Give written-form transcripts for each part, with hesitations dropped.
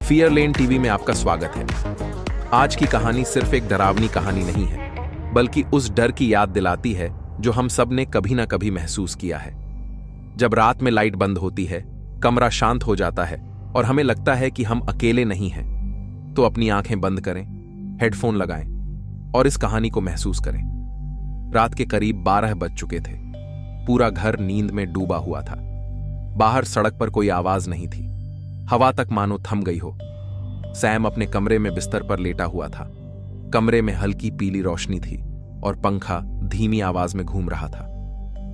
Fear लेन TV में आपका स्वागत है। आज की कहानी सिर्फ एक डरावनी कहानी नहीं है, बल्कि उस डर की याद दिलाती है जो हम सब ने कभी ना कभी महसूस किया है। जब रात में लाइट बंद होती है, कमरा शांत हो जाता है और हमें लगता है कि हम अकेले नहीं हैं, तो अपनी आंखें बंद करें, हेडफोन लगाएं और इस कहानी को महसूस करें। रात के करीब 12 बज चुके थे। पूरा घर नींद में डूबा हुआ था। बाहर सड़क पर कोई आवाज नहीं थी। हवा तक मानो थम गई हो। सैम अपने कमरे में बिस्तर पर लेटा हुआ था। कमरे में हल्की पीली रोशनी थी और पंखा धीमी आवाज में घूम रहा था।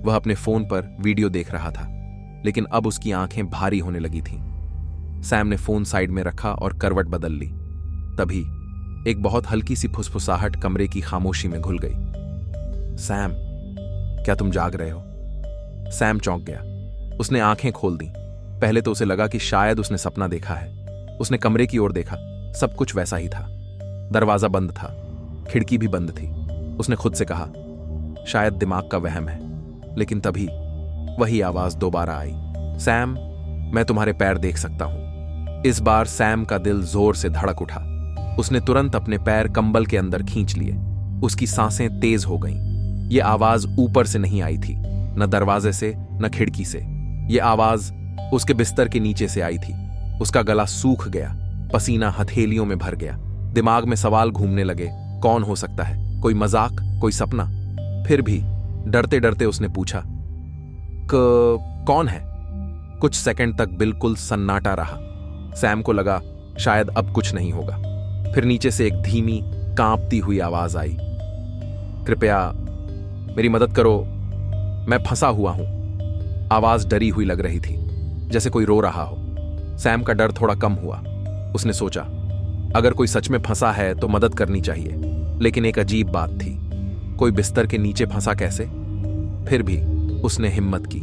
वह अपने फोन पर वीडियो देख रहा था, लेकिन अब उसकी आंखें भारी होने लगी थीं। सैम ने फोन साइड में रखा और करवट बदल ली। तभी एक बहुत हल्की सी फुसफुसाहट कमरे की खामोशी में घुल गई। सैम, क्या तुम जाग रहे हो? सैम चौंक गया। उसने आंखें खोल दी। पहले तो उसे लगा कि शायद उसने सपना देखा है। उसने कमरे की ओर देखा। सब कुछ वैसा ही था। दरवाजा बंद था, खिड़की भी बंद थी। उसने खुद से कहा, शायद दिमाग का वहम है। लेकिन तभी वही आवाज दोबारा आई, सैम, मैं तुम्हारे पैर देख सकता हूं। इस बार सैम का दिल जोर से धड़क उठा। उसने तुरंत अपने पैर कंबल के अंदर खींच लिए। उसकी सांसें तेज हो गईं। ये आवाज ऊपर से नहीं आई थी, न दरवाजे से न खिड़की से। ये आवाज उसके बिस्तर के नीचे से आई थी। उसका गला सूख गया, पसीना हथेलियों में भर गया। दिमाग में सवाल घूमने लगे, कौन हो सकता है? कोई मजाक, कोई सपना? फिर भी डरते डरते उसने पूछा, कौन है? कुछ सेकंड तक बिल्कुल सन्नाटा रहा। सैम को लगा शायद अब कुछ नहीं होगा। फिर नीचे से एक धीमी कांपती हुई आवाज आई, कृपया मेरी मदद करो, मैं फंसा हुआ हूं। आवाज डरी हुई लग रही थी, जैसे कोई रो रहा हो। सैम का डर थोड़ा कम हुआ। उसने सोचा, अगर कोई सच में फंसा है तो मदद करनी चाहिए। लेकिन एक अजीब बात थी, कोई बिस्तर के नीचे फंसा कैसे? फिर भी उसने हिम्मत की।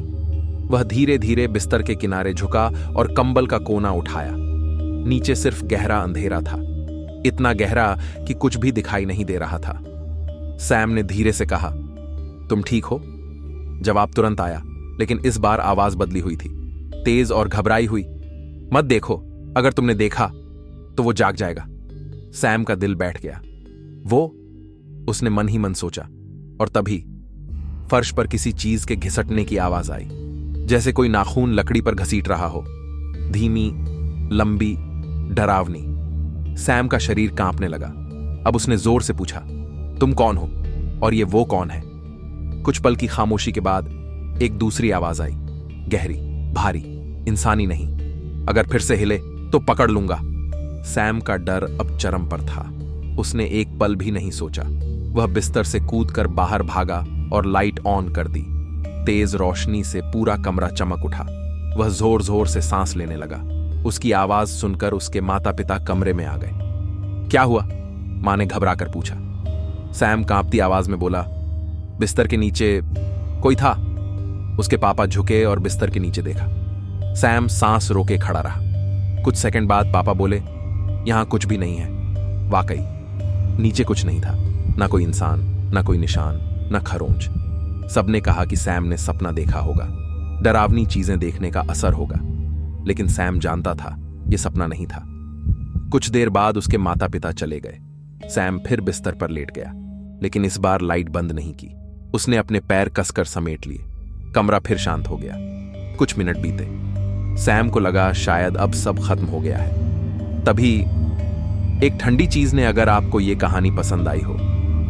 वह धीरे धीरे बिस्तर के किनारे झुका और कंबल का कोना उठाया। नीचे सिर्फ गहरा अंधेरा था, इतना गहरा कि कुछ भी दिखाई नहीं दे रहा था। सैम ने धीरे से कहा, तुम ठीक हो? जवाब तुरंत आया, लेकिन इस बार आवाज बदली हुई थी, तेज और घबराई हुई। मत देखो, अगर तुमने देखा तो वो जाग जाएगा। सैम का दिल बैठ गया। वो, उसने मन ही मन सोचा। और तभी फर्श पर किसी चीज के घिसटने की आवाज आई, जैसे कोई नाखून लकड़ी पर घसीट रहा हो। धीमी, लंबी, डरावनी। सैम का शरीर कांपने लगा। अब उसने जोर से पूछा, तुम कौन हो? और ये वो कौन है? कुछ पल की खामोशी के बाद एक दूसरी आवाज आई, गहरी, भारी, इंसानी नहीं। अगर फिर से हिले तो पकड़ लूंगा। सैम का डर अब चरम पर था। उसने एक पल भी नहीं सोचा। वह बिस्तर से कूदकर बाहर भागा और लाइट ऑन कर दी। तेज रोशनी से पूरा कमरा चमक उठा। वह जोर जोर से सांस लेने लगा। उसकी आवाज सुनकर उसके माता पिता कमरे में आ गए। क्या हुआ? मां ने घबरा कर पूछा। सैम कांपती आवाज में बोला, बिस्तर के नीचे कोई था। उसके पापा झुके और बिस्तर के नीचे देखा। सैम सांस रोके खड़ा रहा। कुछ सेकंड बाद पापा बोले, यहां कुछ भी नहीं है। वाकई नीचे कुछ नहीं था, ना कोई इंसान, ना कोई निशान, ना खरोंच। सबने कहा कि सैम ने सपना देखा होगा। डरावनी चीजें देखने का असर होगा। लेकिन सैम जानता था यह सपना नहीं था। कुछ देर बाद उसके माता पिता चले गए। सैम फिर बिस्तर पर लेट गया, लेकिन इस बार लाइट बंद नहीं की। उसने अपने पैर कसकर समेट लिए। कमरा फिर शांत हो गया। कुछ मिनट बीते। सैम को लगा शायद अब सब खत्म हो गया है। तभी एक ठंडी चीज ने, अगर आपको यह कहानी पसंद आई हो,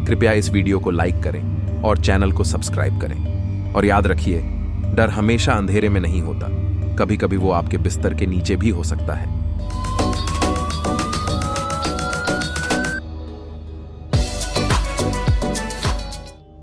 कृपया इस वीडियो को लाइक करें और चैनल को सब्सक्राइब करें। और याद रखिए, डर हमेशा अंधेरे में नहीं होता। कभी कभी वो आपके बिस्तर के नीचे भी हो सकता है।